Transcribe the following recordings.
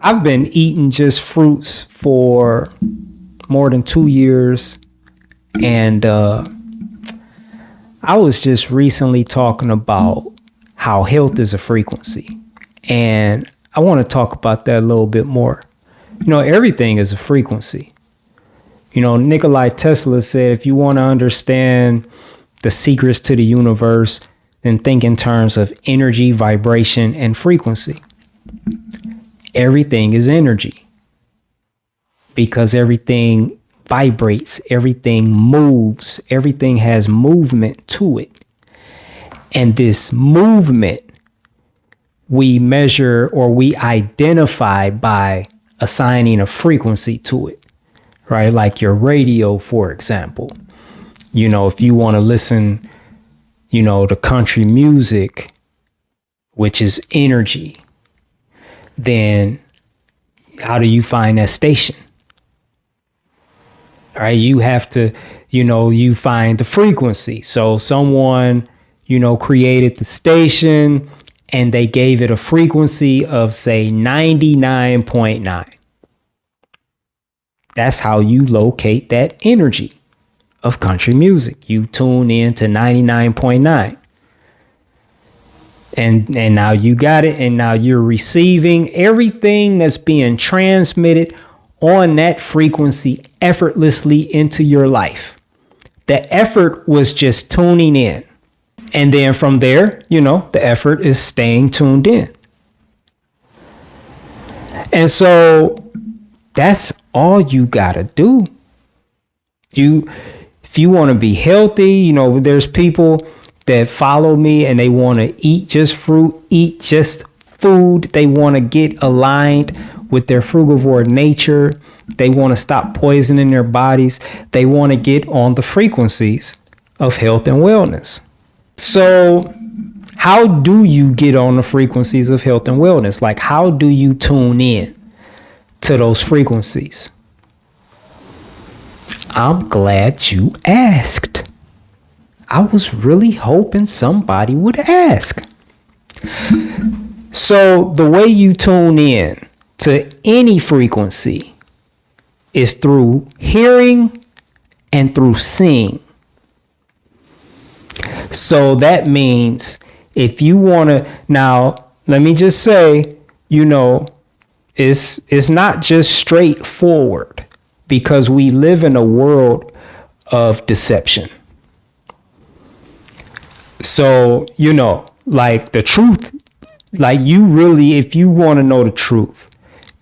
I've been eating just fruits for more than 2 years. And I was just recently talking about how health is a frequency. And I want to talk about that a little bit more. Everything is a frequency. Nikola Tesla said, if you want to understand the secrets to the universe, then think in terms of energy, vibration, and frequency. Everything is energy because everything vibrates, everything moves, everything has movement to it. And this movement we measure or we identify by assigning a frequency to it, right? Like your radio, for example. If you want to listen, to country music, which is energy, then how do you find that station? All right, you have to, you find the frequency. So someone, created the station and they gave it a frequency of, say, 99.9. That's how you locate that energy of country music. You tune in to 99.9. And now you got it. And now you're receiving everything that's being transmitted on that frequency effortlessly into your life. The effort was just tuning in. And then from there, the effort is staying tuned in. And so that's all you gotta do. If you want to be healthy, there's people that follow me and they want to eat just fruit, eat just food. They want to get aligned with their frugivore nature. They want to stop poisoning their bodies. They want to get on the frequencies of health and wellness. So how do you get on the frequencies of health and wellness? Like, how do you tune in to those frequencies? I'm glad you asked. I was really hoping somebody would ask. So the way you tune in to any frequency is through hearing and through seeing. So that means if you want to, now let me just say, it's not just straightforward because we live in a world of deception. So, like the truth, like you really, if you want to know the truth,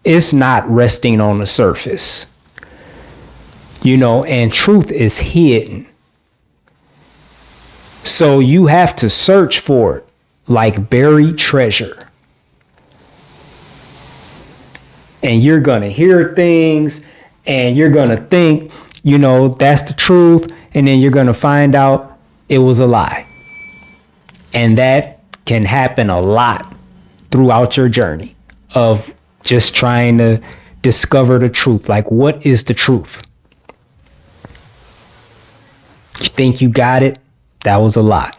it's not resting on the surface, and truth is hidden. So you have to search for it like buried treasure. And you're going to hear things and you're going to think, that's the truth. And then you're going to find out it was a lie. And that can happen a lot throughout your journey of just trying to discover the truth. Like, what is the truth? You think you got it? That was a lie.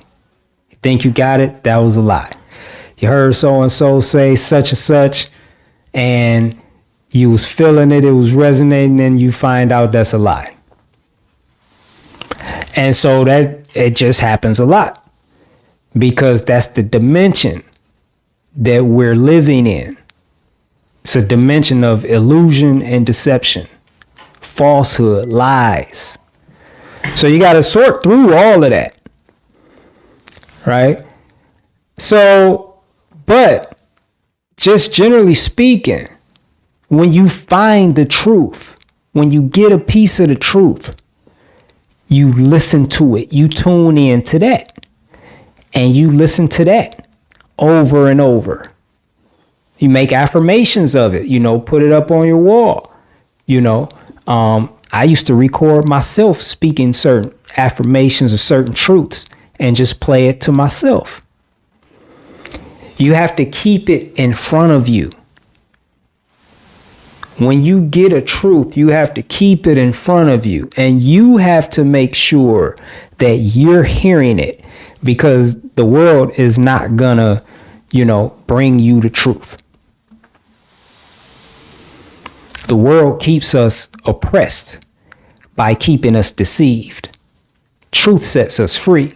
You think you got it? That was a lie. You heard so-and-so say such and such, and you was feeling it, it was resonating, and you find out that's a lie. And so that it just happens a lot because that's the dimension that we're living in. It's a dimension of illusion and deception, falsehood, lies. So you got to sort through all of that. Right? So, but just generally speaking, when you find the truth, when you get a piece of the truth, you listen to it, you tune in to that, and you listen to that over and over. You make affirmations of it, put it up on your wall. I used to record myself speaking certain affirmations of certain truths and just play it to myself. You have to keep it in front of you. When you get a truth, you have to keep it in front of you, and you have to make sure that you're hearing it, because the world is not gonna, bring you the truth. The world keeps us oppressed by keeping us deceived. Truth sets us free.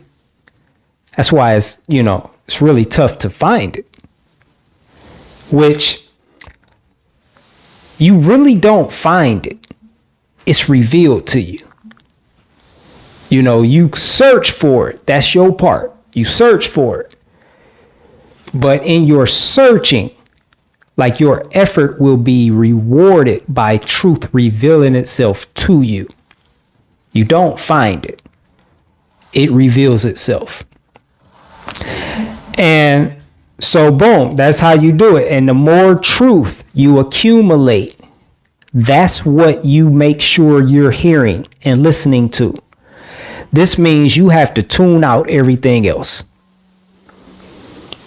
That's why it's really tough to find it, which you really don't find it. It's revealed to you. You search for it. That's your part. You search for it. But in your searching, like, your effort will be rewarded by truth revealing itself to you. You don't find it. It reveals itself. And so, boom, that's how you do it. And the more truth you accumulate, that's what you make sure you're hearing and listening to. This means you have to tune out everything else.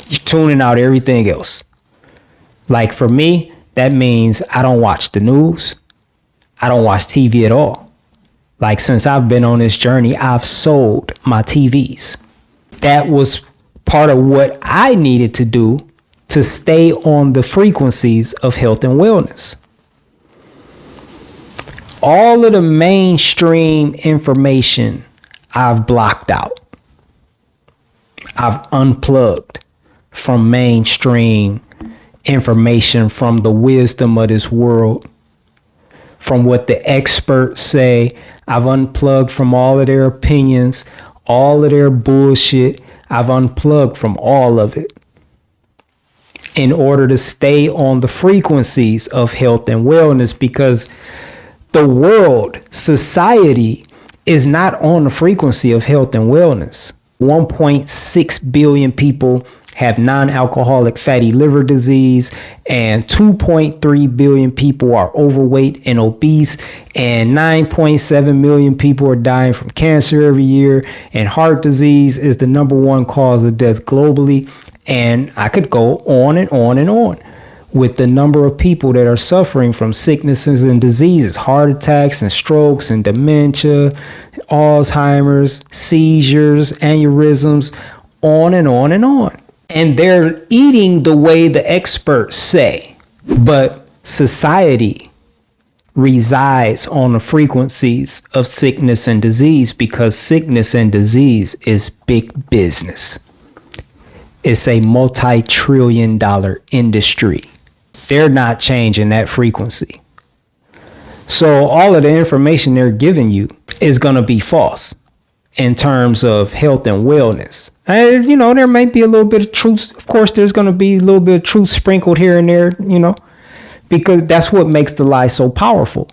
You're tuning out everything else. Like, for me, that means I don't watch the news. I don't watch TV at all. Like, since I've been on this journey, I've sold my TVs. That was part of what I needed to do to stay on the frequencies of health and wellness. All of the mainstream information I've blocked out. I've unplugged from mainstream information, from the wisdom of this world, from what the experts say. I've unplugged from all of their opinions, all of their bullshit. I've unplugged from all of it in order to stay on the frequencies of health and wellness, because the world, society, is not on the frequency of health and wellness. 1.6 billion people have non-alcoholic fatty liver disease, and 2.3 billion people are overweight and obese, and 9.7 million people are dying from cancer every year, and heart disease is the #1 cause of death globally. And I could go on and on and on with the number of people that are suffering from sicknesses and diseases, heart attacks and strokes and dementia, Alzheimer's, seizures, aneurysms, on and on and on. And they're eating the way the experts say. But society resides on the frequencies of sickness and disease, because sickness and disease is big business. It's a multi-trillion-dollar industry. They're not changing that frequency. So all of the information they're giving you is going to be false in terms of health and wellness. And, there might be a little bit of truth. Of course, there's going to be a little bit of truth sprinkled here and there, because that's what makes the lie so powerful,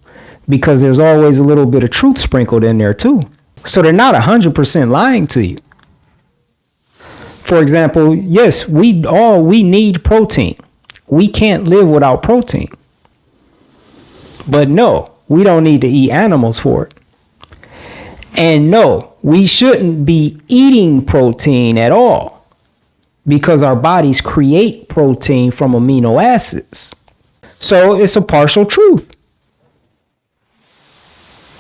because there's always a little bit of truth sprinkled in there too. So they're not 100% lying to you. For example, yes, we need protein. We can't live without protein. But no, we don't need to eat animals for it. And no, we shouldn't be eating protein at all, because our bodies create protein from amino acids. So it's a partial truth.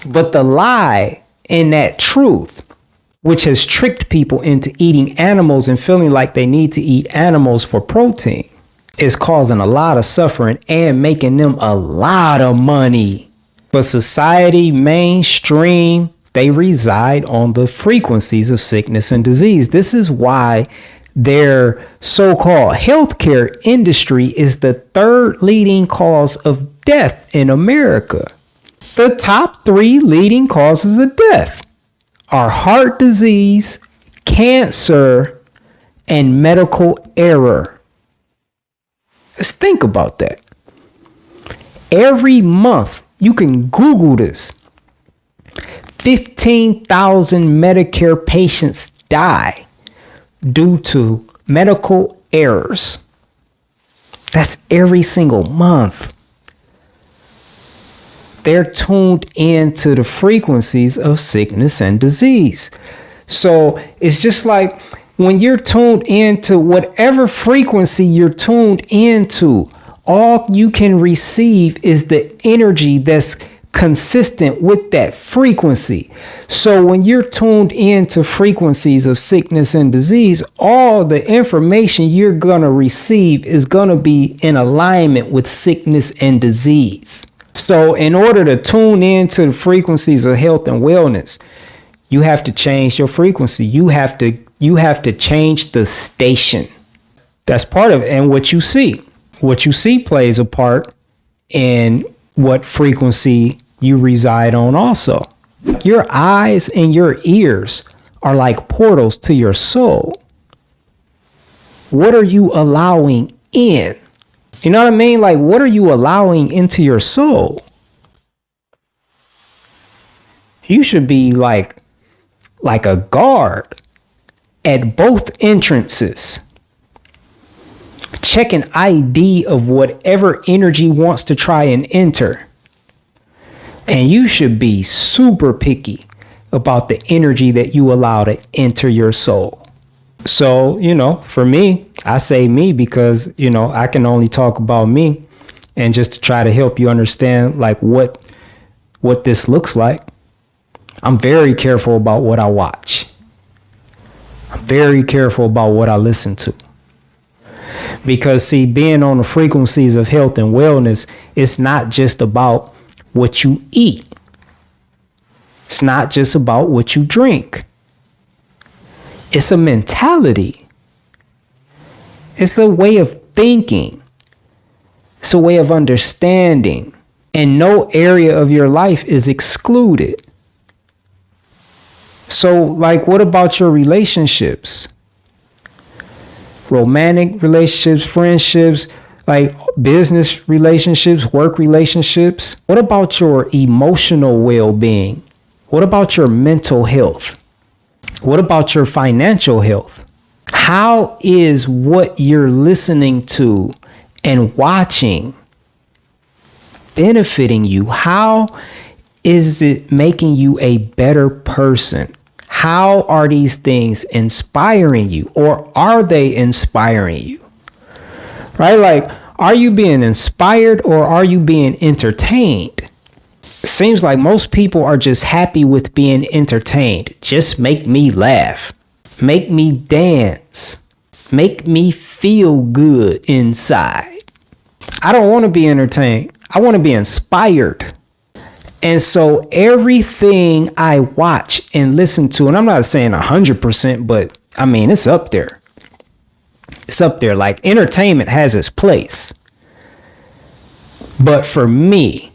But the lie in that truth, which has tricked people into eating animals and feeling like they need to eat animals for protein, is causing a lot of suffering and making them a lot of money. But society, mainstream, they reside on the frequencies of sickness and disease. This is why their so-called healthcare industry is the 3rd leading cause of death in America. The top 3 leading causes of death are heart disease, cancer, and medical error. Let's think about that. Every month, you can Google this, 15,000 Medicare patients die due to medical errors. That's every single month. They're tuned into the frequencies of sickness and disease. So it's just like when you're tuned into whatever frequency you're tuned into, all you can receive is the energy that's consistent with that frequency. So when you're tuned into frequencies of sickness and disease, all the information you're going to receive is going to be in alignment with sickness and disease. So in order to tune into the frequencies of health and wellness, you have to change your frequency. You have to change the station. That's part of it. And what you see plays a part in what frequency you reside on also. Your eyes and your ears are like portals to your soul. What are you allowing in? You know what I mean? Like, what are you allowing into your soul? You should be like a guard at both entrances, check an ID of whatever energy wants to try and enter. And you should be super picky about the energy that you allow to enter your soul. So, for me, I say me because, I can only talk about me, and just to try to help you understand like what this looks like. I'm very careful about what I watch. I'm very careful about what I listen to. Because see, being on the frequencies of health and wellness, it's not just about what you eat. It's not just about what you drink. It's a mentality. It's a way of thinking. It's a way of understanding. And no area of your life is excluded. So, like, what about your relationships? Romantic relationships, friendships, like business relationships, work relationships. What about your emotional well-being? What about your mental health? What about your financial health? How is what you're listening to and watching benefiting you? How is it making you a better person? How are these things inspiring you, or are they inspiring you? Right? Like, are you being inspired or are you being entertained? It seems like most people are just happy with being entertained. Just make me laugh. Make me dance. Make me feel good inside. I don't want to be entertained. I want to be inspired. And so everything I watch and listen to, and I'm not saying 100%, but I mean, it's up there. It's up there. Like, entertainment has its place. But for me,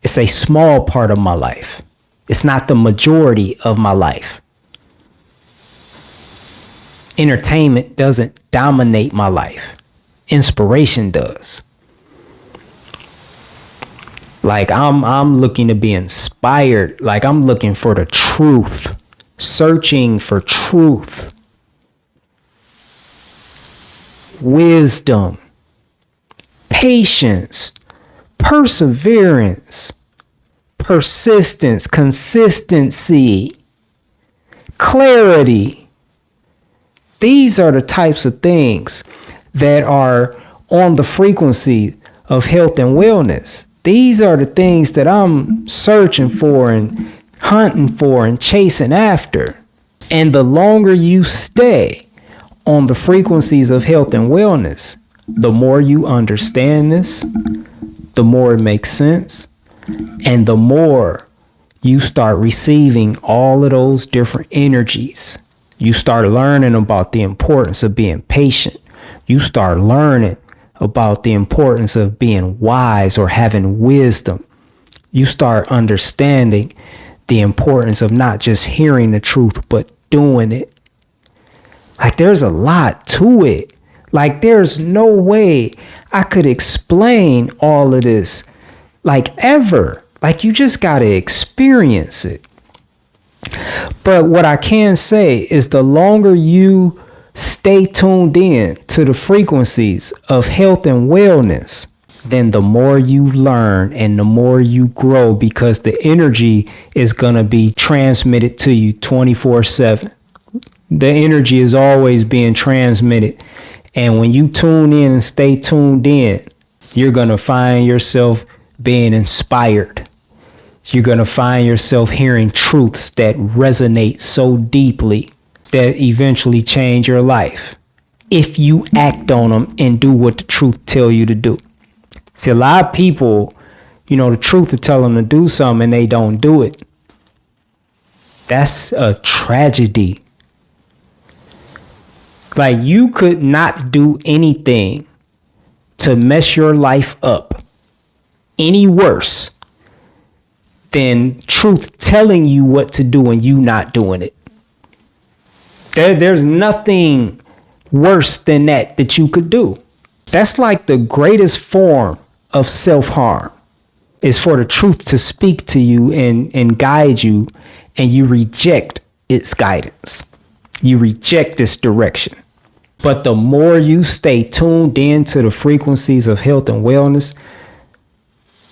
it's a small part of my life. It's not the majority of my life. Entertainment doesn't dominate my life. Inspiration does. Like, I'm looking to be inspired. Like, I'm looking for the truth, searching for truth, wisdom, patience, perseverance, persistence, consistency, clarity. These are the types of things that are on the frequency of health and wellness. These are the things that I'm searching for and hunting for and chasing after. And the longer you stay on the frequencies of health and wellness, the more you understand this, the more it makes sense, and the more you start receiving all of those different energies. You start learning about the importance of being patient. You start learning about the importance of being wise or having wisdom. You start understanding the importance of not just hearing the truth, but doing it. Like, there's a lot to it. Like, there's no way I could explain all of this, like, ever. Like, you just got to experience it. But what I can say is the longer you stay tuned in to the frequencies of health and wellness, then the more you learn and the more you grow, because the energy is going to be transmitted to you 24/7. The energy is always being transmitted. And when you tune in and stay tuned in, you're going to find yourself being inspired. You're going to find yourself hearing truths that resonate so deeply that eventually change your life if you act on them and do what the truth tell you to do. See, a lot of people the truth to tell them to do something and they don't do it. That's a tragedy. Like, you could not do anything to mess your life up any worse than truth telling you what to do and you not doing it. There's nothing worse than that you could do. That's like the greatest form of self-harm, is for the truth to speak to you and guide you, and you reject its guidance. You reject its direction. But the more you stay tuned in to the frequencies of health and wellness,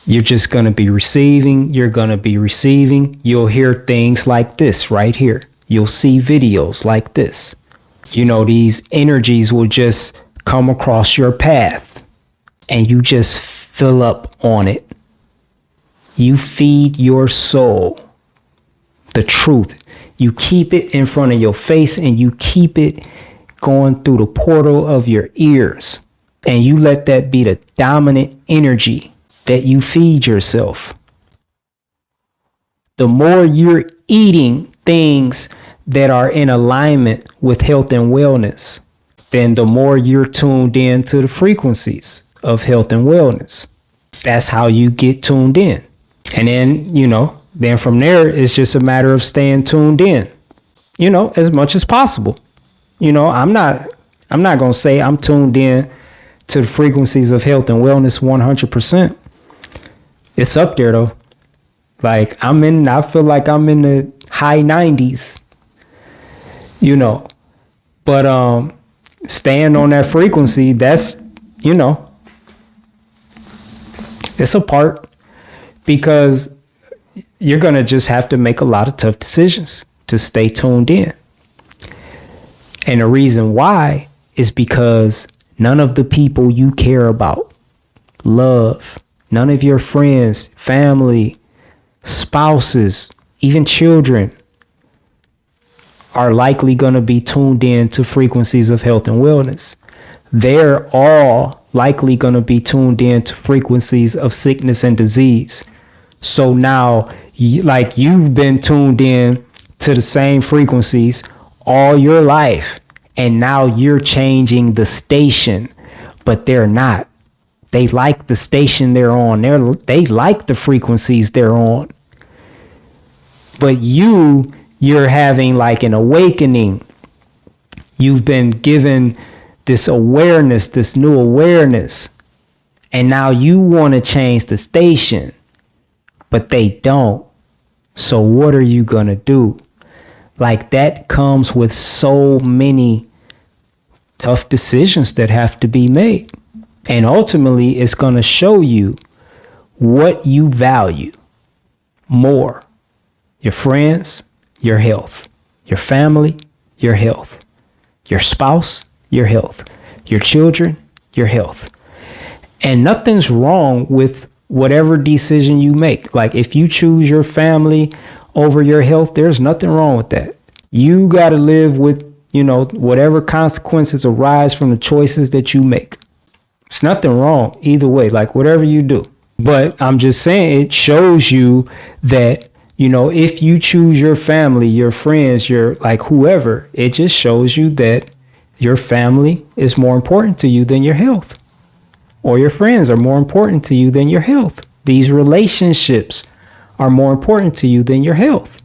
you're just going to be receiving. You're going to be receiving. You'll hear things like this right here. You'll see videos like this. These energies will just come across your path and you just fill up on it. You feed your soul the truth. You keep it in front of your face and you keep it going through the portal of your ears. And you let that be the dominant energy that you feed yourself. The more you're eating things that are in alignment with health and wellness, then the more you're tuned in to the frequencies of health and wellness. That's how you get tuned in. And then, then from there, it's just a matter of staying tuned in, as much as possible. I'm not going to say I'm tuned in to the frequencies of health and wellness 100%. It's up there though. Like I feel like I'm in the high 90s, but staying on that frequency, that's, it's a part, because you're going to just have to make a lot of tough decisions to stay tuned in. And the reason why is because none of the people you care about, love, none of your friends, family, spouses, even children are likely going to be tuned in to frequencies of health and wellness. They're all likely going to be tuned in to frequencies of sickness and disease. So now, like, you've been tuned in to the same frequencies all your life, and now you're changing the station, but they're not. They like the station they're on. They like the frequencies they're on. But you're having like an awakening. You've been given this awareness, this new awareness, and now you want to change the station, but they don't. So what are you going to do? Like, that comes with so many tough decisions that have to be made. And ultimately, it's going to show you what you value more. Your friends, your health. Your family, your health. Your spouse, your health. Your children, your health. And nothing's wrong with whatever decision you make. Like, if you choose your family over your health, there's nothing wrong with that. You got to live with, whatever consequences arise from the choices that you make. There's nothing wrong either way, like whatever you do. But I'm just saying, it shows you that, if you choose your family, your friends, your like whoever, it just shows you that your family is more important to you than your health, or your friends are more important to you than your health. These relationships are more important to you than your health.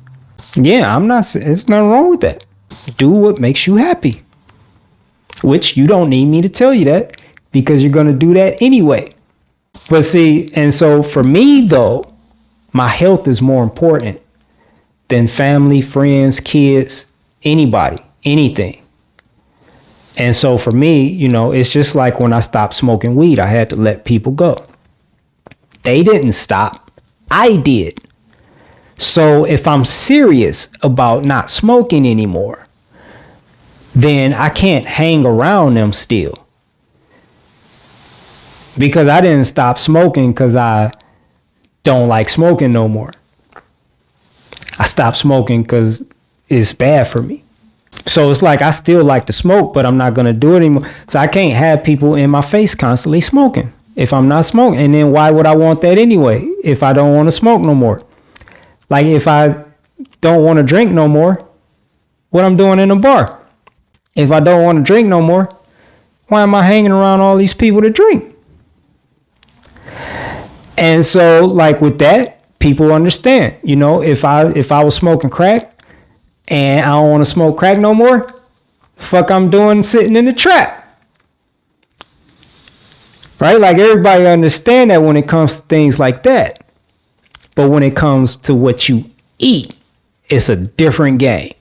Yeah, it's nothing wrong with that. Do what makes you happy, which you don't need me to tell you that, because you're going to do that anyway. But see, and so for me though, my health is more important than family, friends, kids, anybody, anything. And so for me, it's just like when I stopped smoking weed, I had to let people go. They didn't stop. I did. So if I'm serious about not smoking anymore, then I can't hang around them still. Because I didn't stop smoking because I don't like smoking no more. I stopped smoking because it's bad for me. So it's like I still like to smoke, but I'm not going to do it anymore. So I can't have people in my face constantly smoking if I'm not smoking. And then why would I want that anyway? if I don't want to smoke no more. Like if I don't want to drink no more, what I'm doing in the bar. If I don't want to drink no more, why am I hanging around all these people to drink? And so like with that, people understand, you know, if I was smoking crack and I don't want to smoke crack no more, fuck I'm doing sitting in the trap. Right? Like everybody understand that when it comes to things like that. But when it comes to what you eat, it's a different game.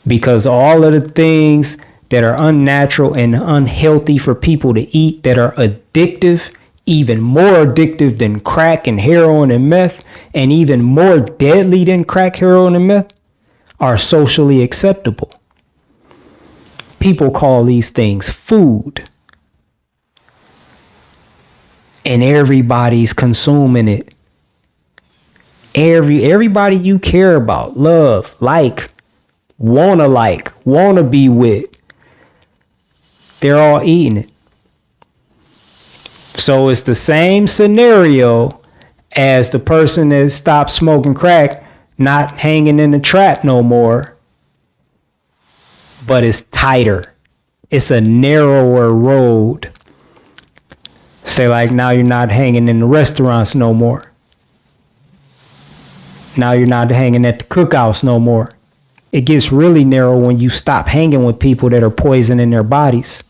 Because all of the things that are unnatural and unhealthy for people to eat that are addictive, even more addictive than crack and heroin and meth, and even more deadly than crack, heroin, and meth, are socially acceptable. People call these things food. And everybody's consuming it. Everybody you care about, love, wanna be with, they're all eating it. So it's the same scenario as the person that stopped smoking crack, not hanging in the trap no more, but it's tighter. It's a narrower road. Say like now you're not hanging in the restaurants no more. Now you're not hanging at the cookouts no more. It gets really narrow when you stop hanging with people that are poisoning their bodies.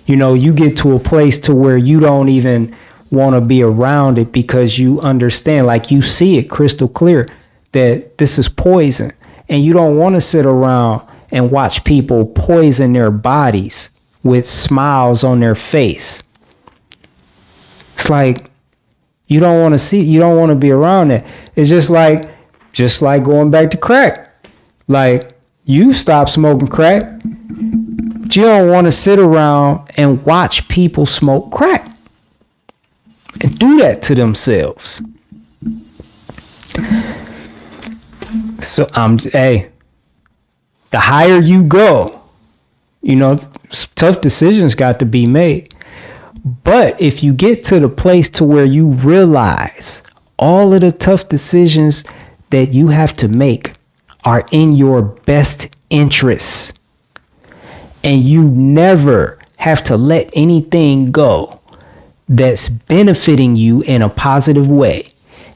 You know, you get to a place to where you don't even want to be around it because you understand, like you see it crystal clear that this is poison. And you don't want to sit around and watch people poison their bodies with smiles on their face. It's like, you don't want to see, you don't want to be around it. It's just like going back to crack. Like you stop smoking crack, but you don't want to sit around and watch people smoke crack and do that to themselves. So the higher you go, you know, tough decisions got to be made. But if you get to the place to where you realize all of the tough decisions that you have to make are in your best interests, and you never have to let anything go that's benefiting you in a positive way,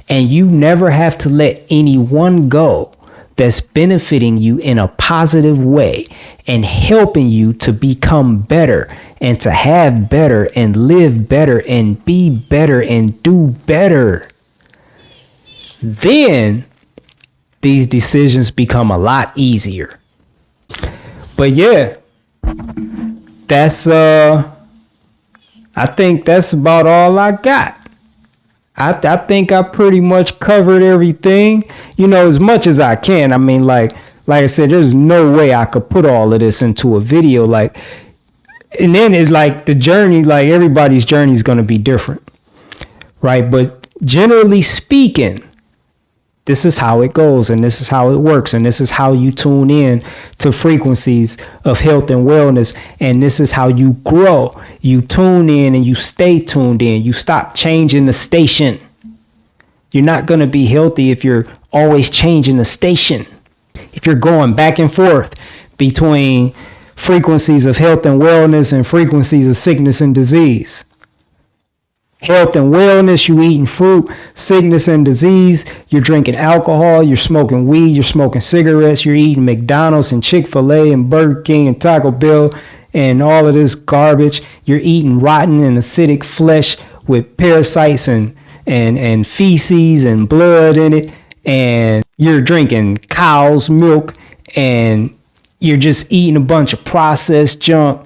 and you never have to let anyone go that's benefiting you in a positive way and helping you to become better and to have better and live better and be better and do better, then these decisions become a lot easier. But yeah, that's I think that's about all I got. I think I pretty much covered everything, you know, as much as I can. I mean, like I said, there's no way I could put all of this into a video. Like, and then it's like the journey, like everybody's journey is going to be different, right? But generally speaking, this is how it goes, and this is how it works, and this is how you tune in to frequencies of health and wellness, and this is how you grow. You tune in and you stay tuned in. You stop changing the station. You're not going to be healthy if you're always changing the station. If you're going back and forth between frequencies of health and wellness and frequencies of sickness and disease. Health and wellness, you eating fruit. Sickness and disease, you're drinking alcohol, you're smoking weed, you're smoking cigarettes, you're eating McDonald's and Chick-fil-A and Burger King and Taco Bell and all of this garbage. You're eating rotten and acidic flesh with parasites and feces and blood in it. And you're drinking cow's milk and you're just eating a bunch of processed junk.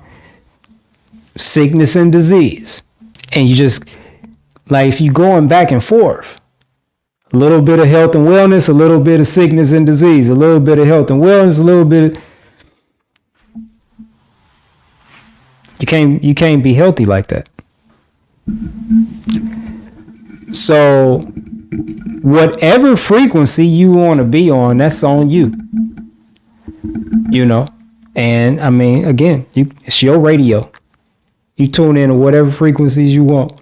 Sickness and disease. And you just, like, if you're going back and forth, a little bit of health and wellness, a little bit of sickness and disease, a little bit of health and wellness, a little bit of, you can't be healthy like that. So whatever frequency you want to be on, that's on you. You know, and I mean, again, it's your radio. You tune in to whatever frequencies you want.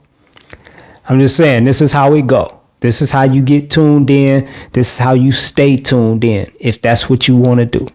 I'm just saying, this is how it go. This is how you get tuned in. This is how you stay tuned in, if that's what you want to do.